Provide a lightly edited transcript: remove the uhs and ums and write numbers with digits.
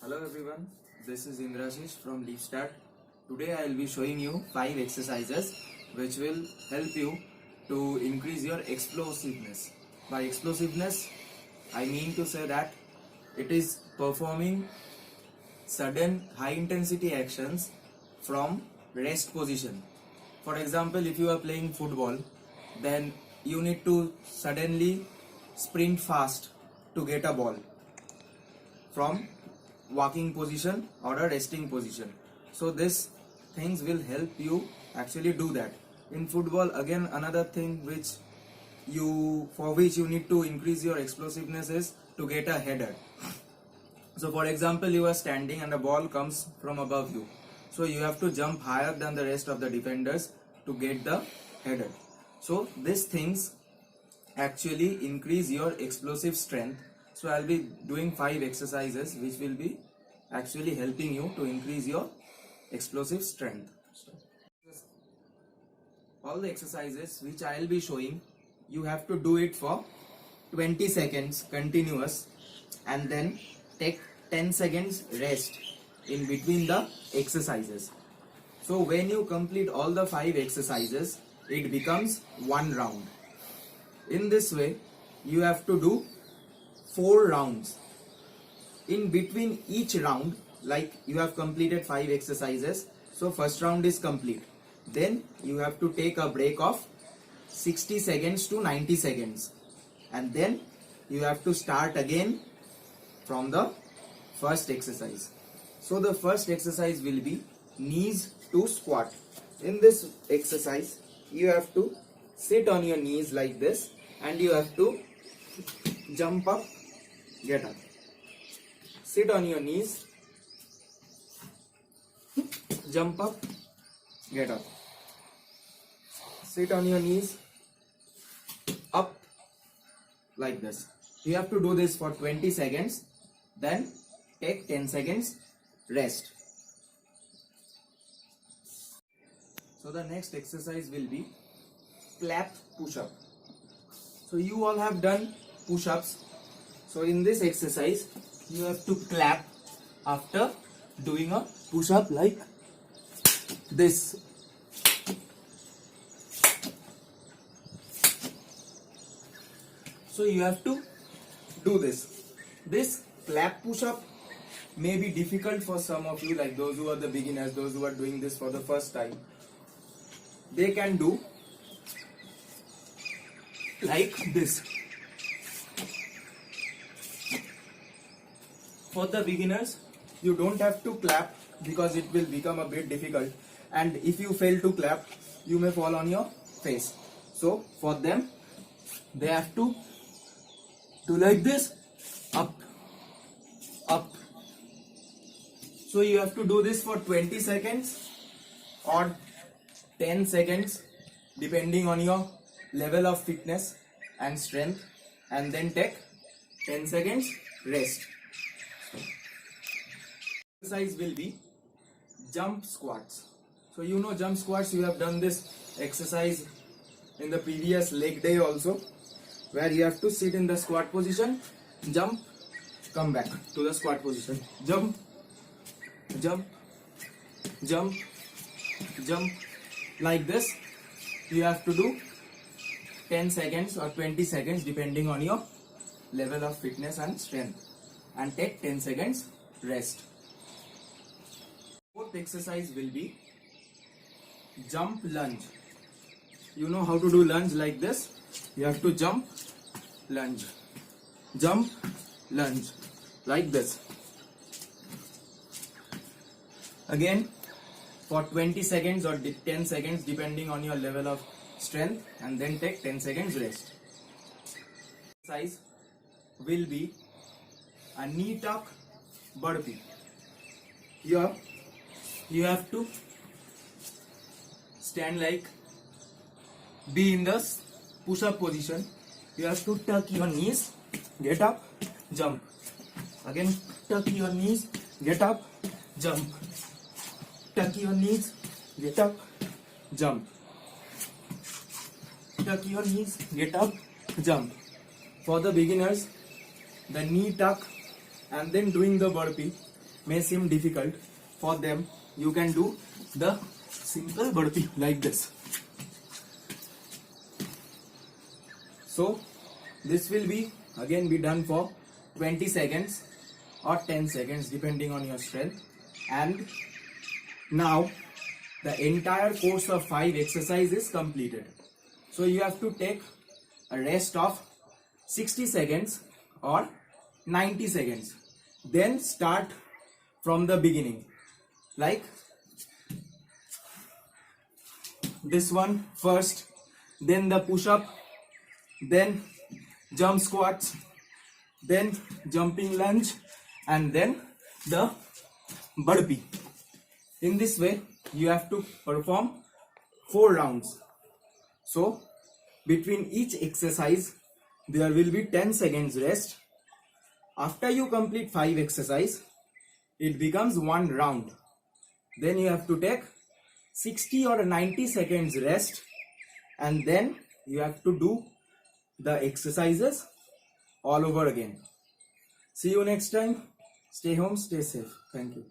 Hello everyone, this is Indrashish from LeapStart. Today I will be showing you 5 exercises which will help you to increase your explosiveness. By explosiveness, I mean to say that it is performing sudden high intensity actions from rest position. For example, if you are playing football, then you need to suddenly sprint fast to get a ball from walking position or a resting position. So this things will help you actually do that. In football, again another thing which you need to increase your explosiveness is to get a header. So for example, you are standing and a ball comes from above you, so you have to jump higher than the rest of the defenders to get the header. So these things actually increase your explosive strength. So I'll be doing 5 exercises which will be actually helping you to increase your explosive strength. All the exercises which I'll be showing, you have to do it for 20 seconds continuous and then take 10 seconds rest in between the exercises. So when you complete all the 5 exercises, it becomes one round. In this way, you have to do 4 rounds. In between each round, like you have completed 5 exercises, so first round is complete. Then you have to take a break of 60 seconds to 90 seconds. And then you have to start again from the first exercise. So the first exercise will be knees to squat. In this exercise, you have to sit on your knees like this and you have to jump up, get up. Sit on your knees, jump up, get up. Sit on your knees, up, like this. You have to do this for 20 seconds, then take 10 seconds rest. So the next exercise will be clap push-up. So you all have done push-ups. So in this exercise, you have to clap after doing a push-up like this. So you have to do this. This clap push-up may be difficult for some of you, like those who are the beginners, those who are doing this for the first time. They can do like this. For the beginners, you don't have to clap because it will become a bit difficult, and if you fail to clap, you may fall on your face. So for them, they have to do like this, up, up. So you have to do this for 20 seconds or 10 seconds depending on your level of fitness and strength, and then take 10 seconds rest. Exercise will be jump squats. So you know jump squats, you have done this exercise in the previous leg day also, where you have to sit in the squat position, jump, come back to the squat position, jump, jump, jump, jump, like this. You have to do 10 seconds or 20 seconds depending on your level of fitness and strength, and take 10 seconds rest. Fourth exercise will be jump lunge. You know how to do lunge like this. You have to jump, lunge, jump, lunge, like this. Again for 20 seconds or 10 seconds depending on your level of strength, and then take 10 seconds rest. Exercise will be a knee tuck burpee. Here you have to stand like, be in the push-up position. You have to tuck your knees, get up, jump. Again tuck your knees, get up, jump. Tuck your knees, get up, jump. Tuck your knees, get up, jump. For the beginners, the knee tuck and then doing the burpee may seem difficult, for them you can do the simple burpee like this. So this will be done for 20 seconds or 10 seconds depending on your strength. And now the entire course of 5 exercises is completed. So you have to take a rest of 60 seconds or 90 seconds. Then start from the beginning. Like this one first, then the push-up, then jump squats, then jumping lunge, and then the burpee. In this way you have to perform 4 rounds. So between each exercise there will be 10 seconds rest. After you complete 5 exercises, it becomes 1 round. Then you have to take 60 or 90 seconds rest, and then you have to do the exercises all over again. See you next time. Stay home, stay safe. Thank you.